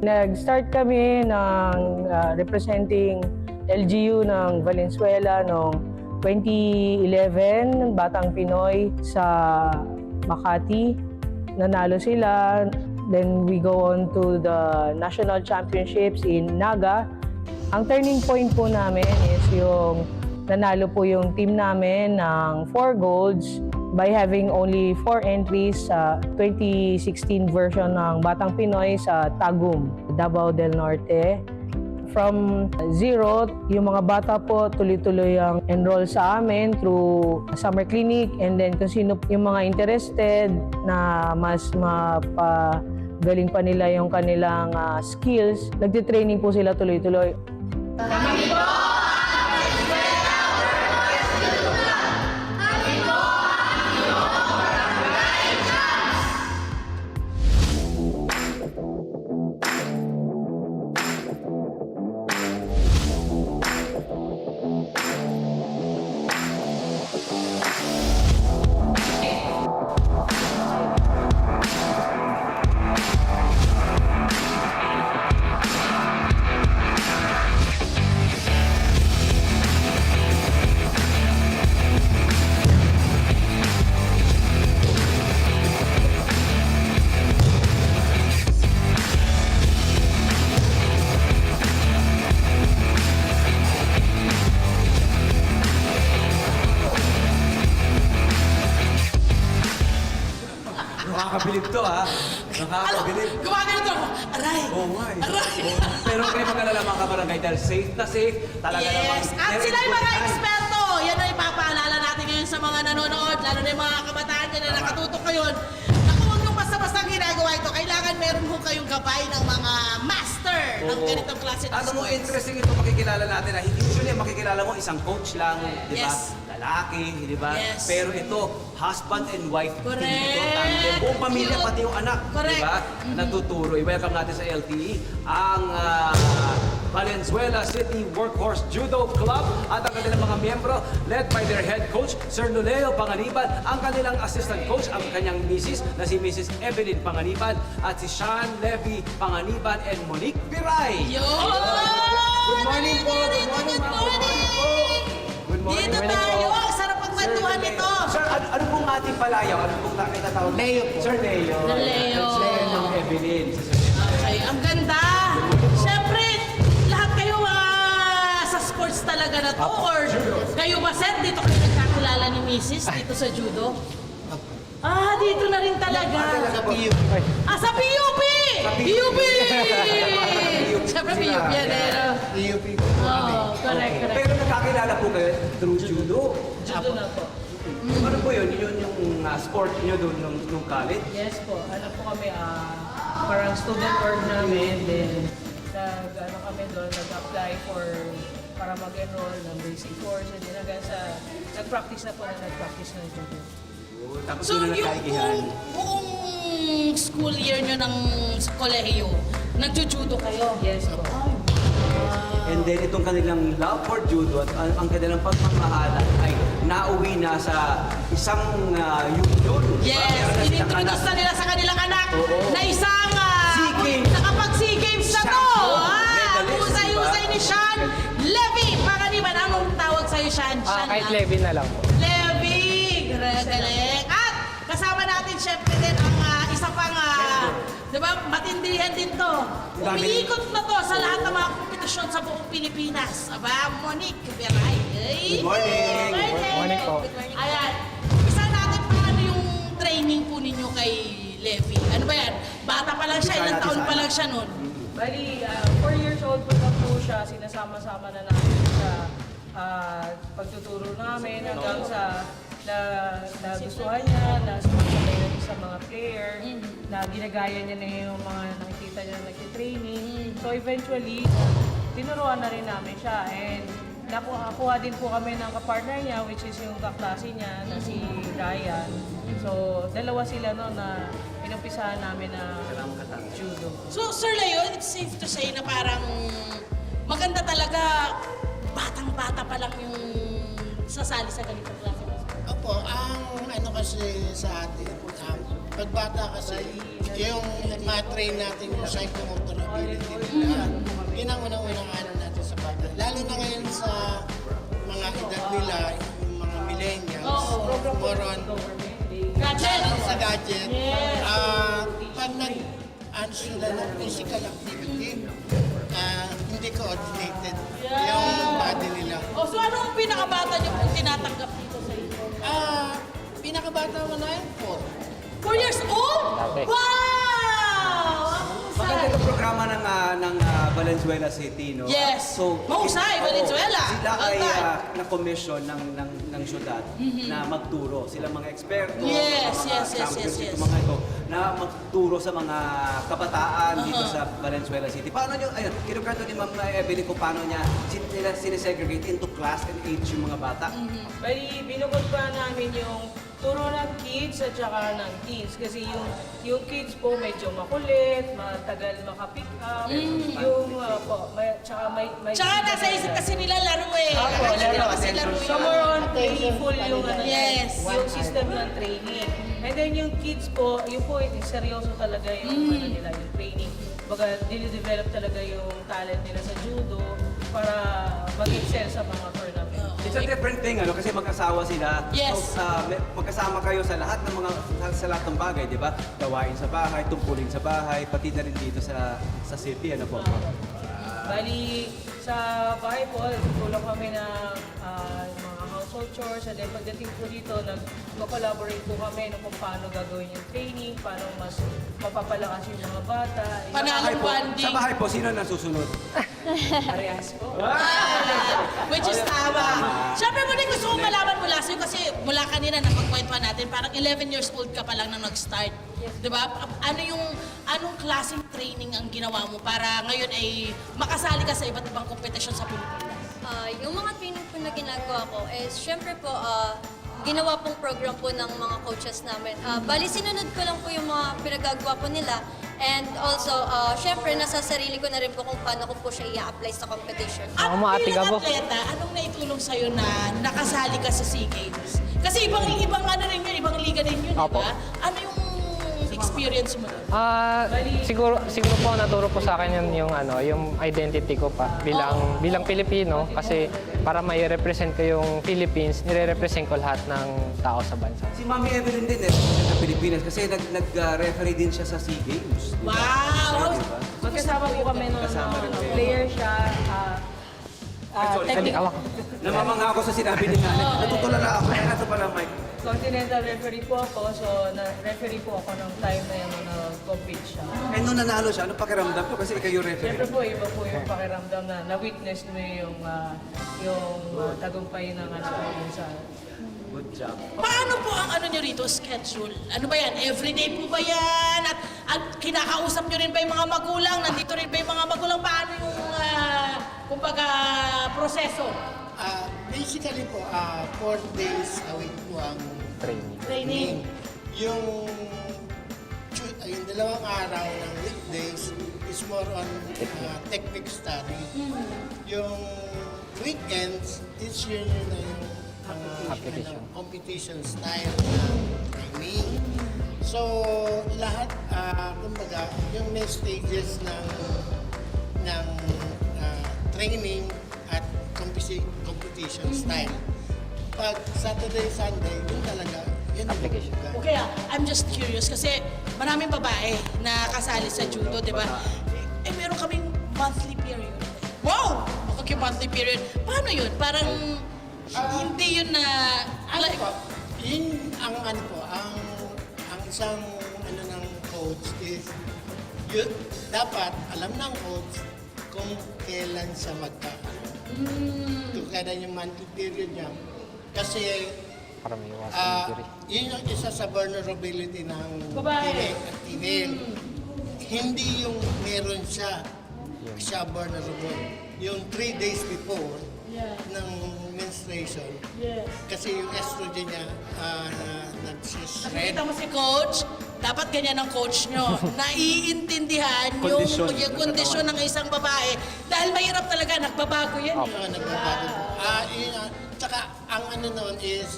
Nag-start kami ng representing LGU ng Valenzuela noong 2011, Batang Pinoy sa Makati. Nanalo sila. Then we go on to the national championships in Naga. Ang turning point po namin is yung nanalo po yung team namin ng 4 golds by having only 4 entries sa 2016 version ng Batang Pinoy sa Tagum, Davao del Norte. From zero, yung mga bata po tuloy-tuloy ang enroll sa amin through summer clinic, and then kung sino yung mga interested na mas mapagaling pa nila yung kanilang skills, nagtitraining po sila tuloy-tuloy. Kami po! Nakakabilib to, ha? Nakakabilib. Gumagano to ako. Aray! Oo nga eh. Aray! Pero kayo mag-alala mga kabarangay dahil safe na safe. Talaga namang... Yes! At sila yung mga eksperto! Yan ang ipapaalala natin ngayon sa mga nanonood, lalo na yung mga kabataan dyan na nakatutok ngayon. Naku, huwag nung basta-basta ginagawa ito. Kailangan meron ho kayong gabay ng mga master ng ganitong klase ng Ano mo, sports. interesting ito makikilala natin na usually makikilala mo isang coach lang, di ba? Yes. Lalaki, di ba? Yes. Pero ito, husband and wife. Correct. Ito, tandem. Buong pamilya, Cute. pati yung anak, di Correct. ba? Natuturo. I-welcome natin sa LTE ang Valenzuela City Workhorse Judo Club at ang kanilang mga miyembro led by their head coach, Sir Noleo Panganiban, ang kanilang assistant coach, ang kanyang misis na si Mrs. Evelyn Panganiban at si Sean Levy Panganiban and Monique Piray. Yun! Good morning po! Good morning, ma'am! Good morning po! Good morning! Dito tayo! Ang sarap pagkwentuhan nito! Sir, ano pong ating palayaw? Ano pong tatawag? Leo po. Sir Leo. Leo. Sir ng Evelyn. Okay, ang ganda! Siyempre, lahat kayo sa sports talaga na to, or kayo ba, sir, dito kayo nagkakilala ni Mrs. dito sa judo? Ah, dito na rin talaga. Sa PUP. Ah, sa PUP! PUP! Siyempre PUP yan eh. no? EUP. Oh, correct. Pero nagkakilala po kayo through judo. Judo na po. Ano po yun? Yun yung sport niyo doon nung college? Yes po, ano po kami, parang student org namin, then kami doon, nag-apply para mag-enroll ng basic course, and then hanggang sa nag-practice ng judo. Tapos So, doon na yung nagkaigihan. buong school year nyo ng kolehiyo, nagjujudo kayo? Yes po. And then itong kanilang love for judo at ang kanilang pagmamahalan ay nauwi na sa isang union. Yes, inintroduce na nila sa kanilang anak na isang SEA Games. nakapag-SEA Games na to. Medalist, Husay-husay diba? ni Sean Levy. Panganiban, anong tawag sa'yo, Sean? Sean Kahit lang. Levy na lang po. Levy! Galing. At kasama natin syempre din ang isa pang, di ba, matindihan din to. Umiikot na to sa lahat ng mga kompetisyon sa buong Pilipinas. Aba, Monique Piray. Good morning. Good morning po. Ayan. Isa natin paano yung training po ninyo kay Levy. Ano ba yan? Bata pa lang siya, ilang taon pa lang siya nun. Bali, 4 years old pa lang po siya, sinasama-sama na namin sa pagtuturo namin hanggang sa nagustuhan niya, na sumasabay na sa mga player, na ginagaya niya na yung mga nakikita niya nagtitraining. So eventually, tinuruan na rin namin siya, and nakuha din po kami ng kapartner niya, which is yung kaklase niya na si Ryan. So dalawa sila no na inumpisahan namin na judo. So, Sir Leo, it's safe to say na parang maganda talaga, batang-bata pa lang yung sasali sa ganitong klase. Opo, ang ano kasi sa atin, pagbata kasi, yung ma-train natin yung psychomotor ability nila, yun ang unang-unang ano natin sa bata. Lalo na ngayon sa mga edad nila, yung mga millennials, more on Gadget. sa gadget. Yes. Pag ano sila ng physical activity, hindi coordinated yung body nila. Oh, so ano ang pinakabata niyo pong tinatanggap dito sa inyo? Pinakabata mo na yun po. 4 years old? Wow! Maganda yung programa ng Valenzuela City, no? Yes. So, Mahusay, Valenzuela. Sila ay Altan. na-commission ng syudad na magturo. Sila mga eksperto, Yes, mga yes, yes, champions yes, dito, yes. mga ito, na magturo sa mga kabataan dito sa Valenzuela City. Paano nyo, ayun, kinukwento ni Ma'am Evelyn kung paano niya nila sinesegregate into class and age yung mga bata. Bali, binukod pa namin yung turo ng kids at saka ng teens. Kasi yung kids po medyo makulit, matagal makapick up. Yung, may... Tsaka nasa isip kasi nila laro eh. Opo, Akala nila laro. kasi laro So yun. more on playful yung ano, Yes. yung system ng training. And then yung kids po, yun po, seryoso talaga yung ano nila, yung training. Baga, dinidevelop talaga yung talent nila sa judo para mag-excel sa mga tournament. It's a different thing, ano, kasi mag-asawa sila. Yes. So, magkasama kayo sa lahat ng mga sa lahat ng bagay, di ba? Gawain sa bahay, tungkulin sa bahay, pati na rin dito sa city, ano po. Bali, sa bahay po, tulong kami ng mga household chores. And then pagdating po dito, nag-collaborate po kami kung paano gagawin yung training, paano mas mapapalakas yung mga bata. Panalong bonding. Sa bahay po, sino nasusunod? Parehas po. Which is tama. Siyempre muna gusto kong malaman mula sa'yo kasi mula kanina napagkwentuhan natin, parang 11 years old ka pa lang nang nag-start. Di ba? Anong klaseng training ang ginawa mo para ngayon ay makasali ka sa iba't ibang kompetisyon sa Pilipinas? Yung mga training po na ginagawa ko is syempre po ginawa pong program po ng mga coaches namin. Bali sinunod ko lang po yung mga pinagagawa po nila and also syempre nasa sarili ko na rin po kung paano ko po siya i-apply sa competition. At bilang atleta, anong naitulong sa'yo na nakasali ka sa SEA Games? Kasi ibang ano rin yun, ibang liga din yun, di ba? Ano yung experience mo doon? Siguro po naturo po sa akin yung identity ko pa bilang Pilipino kasi para mai-represent ko yung Philippines, nire-represent ko lahat ng tao sa bansa. Si Mami Evelyn din, sa Pilipinas, kasi nag-referee din siya sa SEA Games. di ba? Wow! Diba? Magkasama po kami nung Magkasama rin kayo. player siya. Technical. Namamanga ako sa sinabi ni Nanay. Natutulala ako. Kaya nato pala, Mike. Continental referee po ako, so referee po ako ng time na yung compete siya. Eh, nung nanalo siya, anong pakiramdam ko? Kasi kayo referee. Siyempre po, iba po yung pakiramdam na na-witness mo yung tagumpay ng yun sa... Good job. Paano po ang ano nyo rito, schedule? Ano ba yan? Everyday po ba yan? At kinakausap nyo rin ba yung mga magulang? Nandito rin ba yung mga magulang? Paano yung, kumbaga, proseso? Basically po, 4 days a week po ang Training. Yung dalawang araw ng weekdays is more on technique study. Yung weekends, it's yun na yung Application. competition style ng training. So, lahat, kumbaga, yung may stages ng training at competition style. Pag Saturday, Sunday, yun talaga, yun ang Application. kumbaga. Okay, I'm just curious kasi maraming babae na kasali sa judo, di ba? Eh, meron kaming monthly period. Wow! Okay, monthly period. Paano yun? Parang hindi yun na... Ano po, yun ang ano po, ang isang ano ng coach is yun, dapat alam ng coach kung kailan siya kung kailan yung monthly period niya. Kasi Para may iwasan injury. yun yung isa sa vulnerability ng Babae. female. Hindi yung meron siya vulnerable. Yung 3 days before ng menstruation. Yes. Kasi yung estrogen niya nag-shred. Nakikita mo si coach, dapat ganyan ang coach nyo. Naiintindihan yung kondisyon ng isang babae. Dahil mahirap talaga, nagbabago yan. Nagbabago. Tsaka ang ano noon is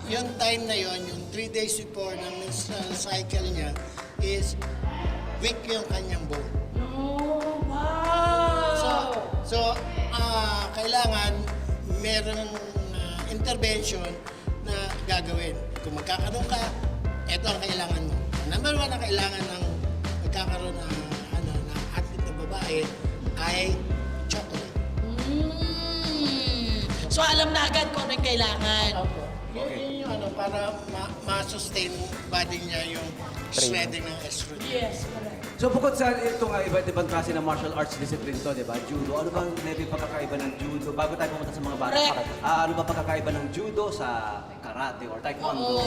yung time na yon, yung 3 days before ng menstrual cycle niya is weak yung kanyang bone. Oh, wow! So, kailangan meron intervention na gagawin. Kung magkakaroon ka, ito ang kailangan mo. Number 1 na kailangan ng magkakaroon ng athlete na babae ay chocolate. So alam na agad kung ano yung kailangan. Yun yung para ma-sustain body niya yung shredding ng estrogen. Yes, correct. So bukod sa itong iba't ibang klase ng martial arts discipline to, di ba? Judo, ano bang maybe pagkakaiba ng judo? Bago tayo pumunta sa mga bata, Correct. ano ba pagkakaiba ng judo sa karate or taekwondo?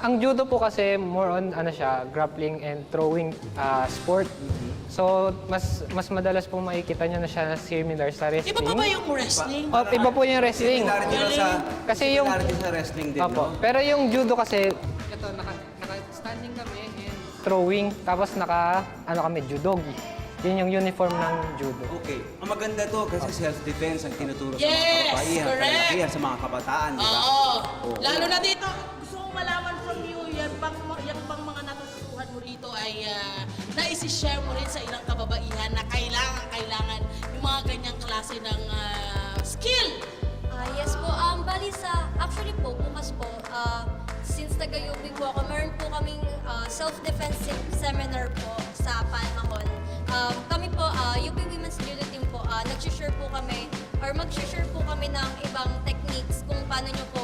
Ang judo po kasi more on ano siya, grappling and throwing sport. So mas madalas po makikita niyo na siya similar sa wrestling. Iba pa ba yung wrestling? Iba po yung wrestling. Similarity lang sa, Kasi yung- similarity sa wrestling din, Opo. no? Pero yung judo kasi ito naka-standing kami and throwing tapos kami judogi. Yun yung uniform ng judo. Okay. Ang maganda to kasi self-defense ang tinuturo sa Yes, mga kababaihan, correct. kalalakihan, sa mga kabataan, di ba? Oo. Oo. Lalo na dito, gusto kong malaman from you, yan bang mga natutuhan mo rito ay naisi-share mo rin sa ilang kababaihan na kailangan yung mga ganyang klase ng skill. Yes po, bali actually po, bukas po, since taga-UP po ako, meron po kaming self-defense seminar po sa Panmahon. Kami po, UP Women's Judo Team po, nag-share po kami, or mag-share po kami ng ibang techniques kung paano nyo po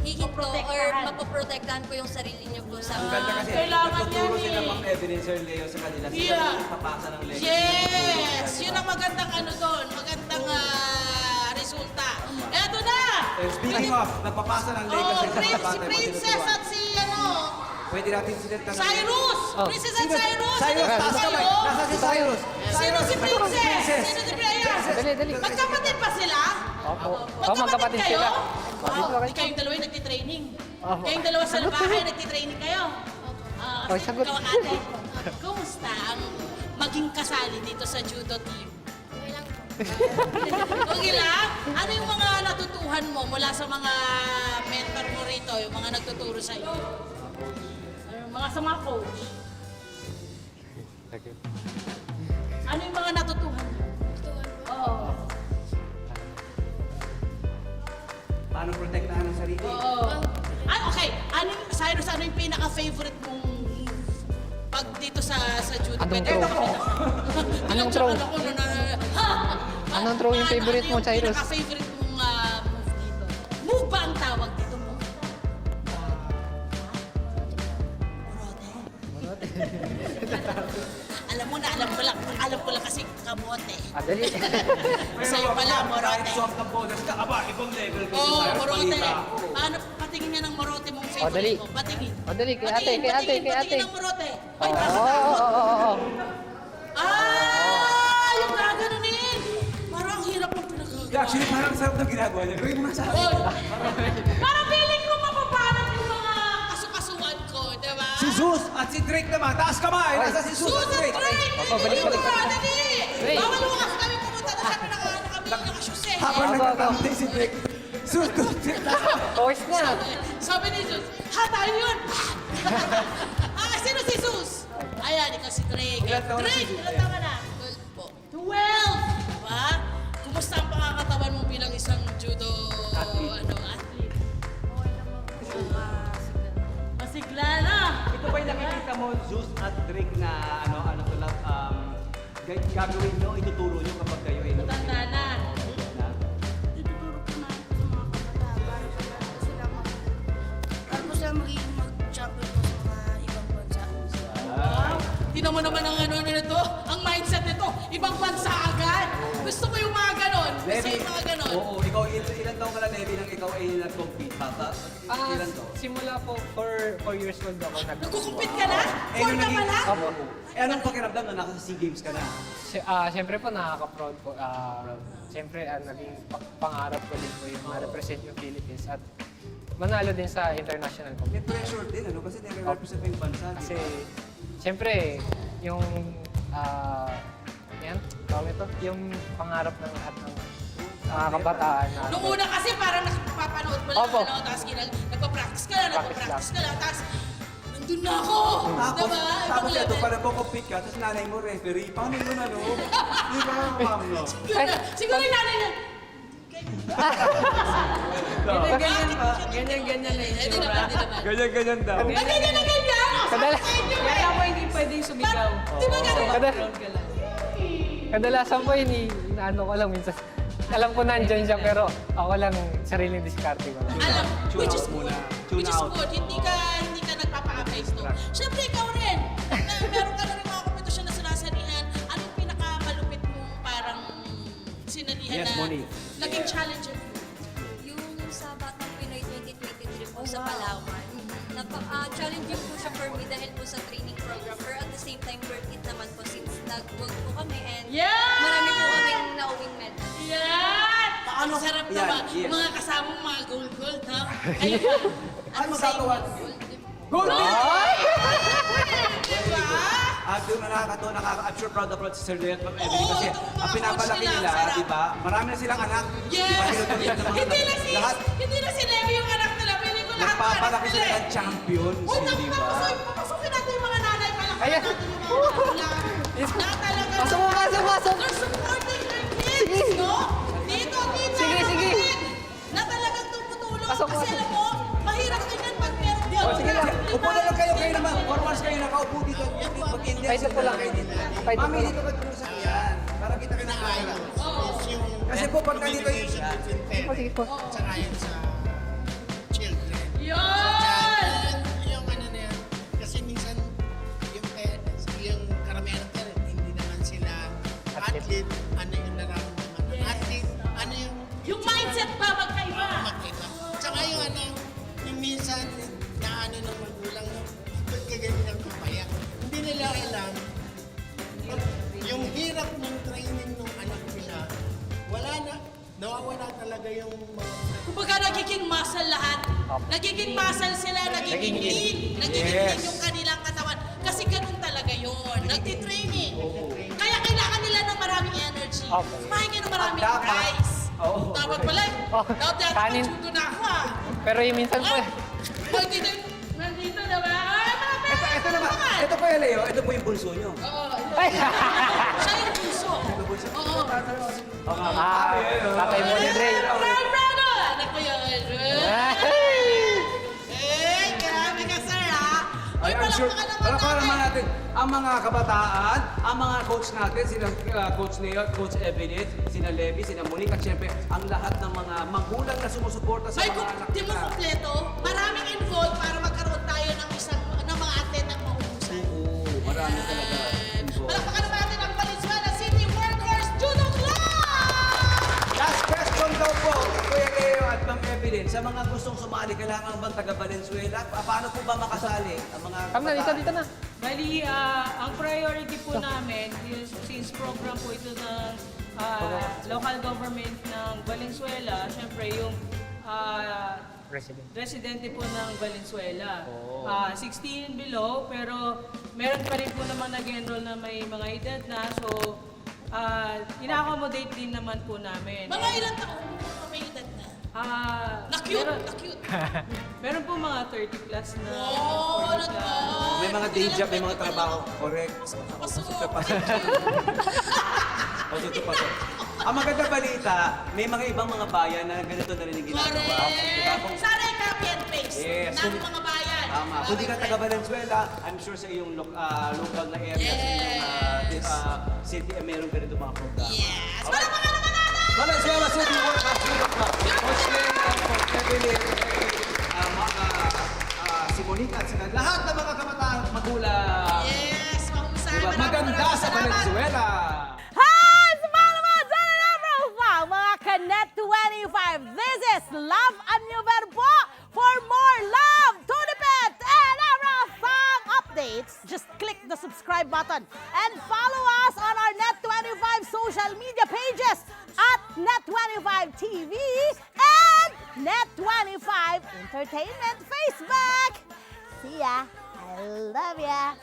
hihinto or mapoprotektahan po yung sarili nyo po sa Ang ganda kasi, Kailangan nagtuturo yan sila eh. Ma'am Evelyn, Sir Leo sa kanila. Sila Yeah. yung papasa ng leg. Yes! Yun ang magandang doon, magandang resulta. Eto na! And speaking of, nagpapasa ng leg kasi sa Si kabata. Princess at si Pwede natin sila tanongin. Cyrus! Princess at Cyrus! Cyrus, Ano taas kayo? kamay. Nasa si Cyrus. Sino si Princess? Sino si Princess? Dali. Magkapatid pa sila? Opo. Magkapatid kayo? sila. Wow, di kayong dalawa yung nagtitraining. Kayong dalawa sa bahay, nagtitraining kayo. Oh, sagot. Ikaw, ate, kumusta ang maging kasali dito sa judo team? Okay lang? Ano yung mga natutuhan mo mula sa mga mentor mo rito, yung mga nagtuturo sa iyo? Sa mga coach? Ano yung mga natutuhan mo? Oo. Paano protektahan ang sarili? Oo. Okay. Cyrus, ano yung pinaka-favorite mong pag dito sa judo? Anong Pwede throw? ba kita? Anong throw? Anong throw yung favorite mo, Cyrus? Ano yung pinaka-favorite mong move dito? Move ba ang tawag dito mo? Morote. Alam ko lang kasi kamote. Dali. Sa'yo pala, Kahit morote. soft ang boses ka, aba, ibang level ko. Oo, Cyrus, morote. balita. Paano, patingin niya ng morote mong favorite dali. mo. Patingin. Dali, kay ate, kay ate, kay ate. Patingin ng morote. Ay, Oo, nasa oo. yung gaganunin. Parang hirap ng pinagagawa. Actually, parang sarap ng ginagawa niya. Gawin mo nga sa akin. Oy, parang feeling ko mapapanat yung mga kasukasuan ko, di ba? Si Zeus at si Drake naman. Taas kamay. Nasa si Zeus at Susan Drake. Drake! balik. Dali! Drake. Bawal mo kasi kami pumunta na sabi nakabili eh. Habang nagtatambay si Drake. Zeus, Voice na. Sabi ni Zeus, tayo yun! Sino si Zeus? Ayan, ikaw si Drake. Ilan taon na si Drake, Zeus? ilan taon ka na? 12 po. 12! Diba? Kumusta ang pakakatawan mo bilang isang judo athlete? Masigla na! Ito ba yung nakikita mo, Zeus at Drake na gagawin nyo, ituturo nyo kapag kayo ay Matanda na. Ituturo po natin sa mga kabataan para po sila magiging mag-champion po sa mga ibang bansa. Tingnan mo naman ang nito, ang mindset nito, ibang bansa agad. Gusto ko yung mga ganon. Gusto yung mga ganon. Oo, ikaw, ilan taong ka na, Levi, nang ikaw ay nag-compete? Ilan to? Simula po, 4 years old ako. Nagkukumpit ka na? Four na pala? Opo. Anong pakiramdam na nasa SEA Games ka na? Siyempre po nakaka-proud po. Siyempre naging pangarap ko din po yung ma-represent yung Philippines at manalo din sa international May competition. pressure din, kasi nire-represent mo yung bansa, di Kasi ba? siyempre yung tawag ito, yung pangarap ng lahat ng mga kabataan na. Nung una kasi parang nakapapanood mo lang, Opo. ano, tapos nagpa-practice ka lang, tapos nandun na ako. Tapos, Diba? Ibang tapos ito, level. para po compete ka, tapos nanay mo referee, paano yun ano? Di ba, ma'am, no? Siguro yung nanay na, Ganyan pa. Ganyan-ganyan na yung hindi naman, hindi naman. Ganyan-ganyan daw. Ganyan na ganyan! Kadala- Kaya po hindi pwedeng sumigaw. Di ba ganun? Background ka lang. Kadalasan po inaano ko lang minsan. Alam ko nandyan siya pero ako lang sariling diskarte ko lang. Alam, Tune which out is muna. good. Tune Which is out. good. Hindi ka nagpapa-amaze, no? Siyempre, ikaw rin. Meron ka na rin mga kompetisyon na sinasalihan. Anong pinakamalupit mong parang sinalihan Yes, na Monique. naging challenger? Yung sa Batang Pinoy 2023 po sa Palawan, challenging po siya for me dahil po sa training program. Pero at the same time, worth it naman po since nag-work po kami and Yeah! marami po kaming nauwing medal. Yan! Ang sarap Yan, naman. yes. Mga kasamang mga gold, ha? Ayun ba? Ano magagawa? Gold! At yung nakakatawa, I'm sure proud of proud si Sir Leon at Ma'am Evelyn Oo, kasi itong mga ang pinapalaki coach nila, nila, sarap. di ba? Marami na silang anak. Di ba, Yes! tinutuloy ng mga lahat. Hindi na si Levi yung anak nila. Pili ko lahat Nagpapalaki sila ng champions, Uy, di ba? papasukin natin yung mga nanay. Palaki Ayan. natin yung mga magulang. Na talaga. Pasok mo, pasok. They're supporting their kids, no? Dito, Sige, sige. Na talagang tumutulong. Pasok, Kasi pasok. alam mo, mahirap tingnan pag meron di Sige lang, upo na lang kayo naman. For once kayo nakaupo dito. Mag-index. Kahit po lang. Kahit po Mami, lang. dito ka dito sa yan. Para kita kayo ng kaya. Kasi po, pag nandito yung... Sige po. Tsaka yun sa children. Yun! Yung ano na yan, kasi minsan yung parents, yung karamihan ng parents, hindi naman sila athlete, ano yung nararamdaman ng athlete, ano yung Mindset pa magkaiba. magkaiba. Tsaka yung ano, yung minsan na ano ng magulang, ba't ka ganyan ang kapaya? Hindi nila alam, yung hirap ng training ng anak nila, wala na, nawawala talaga yung mga Kumbaga nagiging muscle lahat. Nagiging muscle sila, nagiging lean. Nagiging lean yung kanilang katawan. Kasi ganun talaga yun. Nagtitraining. Kaya kailangan nila ng maraming energy. Kumain ka ng maraming Dapat. rice. Oo. Dapat pala. Dapat yata Kanin. magsudo na ako ah. Pero yung minsan po, Nandito na ba? Ay, mga pera! Ito naman, ito po yung Leo, ito po yung bunso nyo. Oo. ay! Siya yung puso. Oo. Tatay mo ni Dre. Proud, proud ah! Anak ko yun. Eh, grabe ka, sir, ha? Uy, I'm sure, palakpakan para naman naman natin ang mga kabataan, ang mga coach natin, sina Coach Leo, Coach Evelyn, sina Levi, sina Monique, at syempre, ang lahat ng mga magulang na sumusuporta sa May mga anak di mo nila. kompleto, maraming involved para magkaroon tayo ng mga atlet ng mahuhusay. Oo, marami talaga. involved. Palakpakan naman natin ang Valenzuela City Workhorse Judo Club! Last question daw po, Kuya Leo at Ma'am Evelyn, sa mga gustong sumali, kailangan bang taga Valenzuela? Paano po ba makasali ang mga Come na, dito na. Bali, ang priority po namin, is, since program po ito ng local government ng Valenzuela, syempre yung President. residente po ng Valenzuela. 16 and below, pero meron pa rin po naman nag-enroll na may mga edad na, so ina-accommodate din naman po namin. Mga ilang taon mo may edad na? Na-cute, meron, na-cute. meron po mga 30 plus na. Oh, 40 plus. May mga day job, may mga trabaho. Correct. Pasok. Pasok. Ang maganda balita, may mga ibang mga bayan na ganito na rin yung ginagawa. Diba? Correct. Kung- Sana yung copy and paste Yes. ng mga bayan. Tama. Kung di ka taga Valenzuela, I'm sure sa iyong local na area, sa iyong city, meron ganito mga program. Yes. Palakpakan naman natin! Valenzuela City Workers Judo Club. Coach Leo, Coach Evelyn, si Monica at saka lahat ng mga kabataan at magulang. Yes, mahusay. Diba? Maganda sa Valenzuela. Hi! Sa Palawan, General Profile, mga Kanet 25. This is Love and New Verbo. For more love, Tunipet, and Arafang updates, just click the subscribe button and follow us on our Net25 social media pages at Net25 TV and Net25 Entertainment Facebook. See ya. I love ya.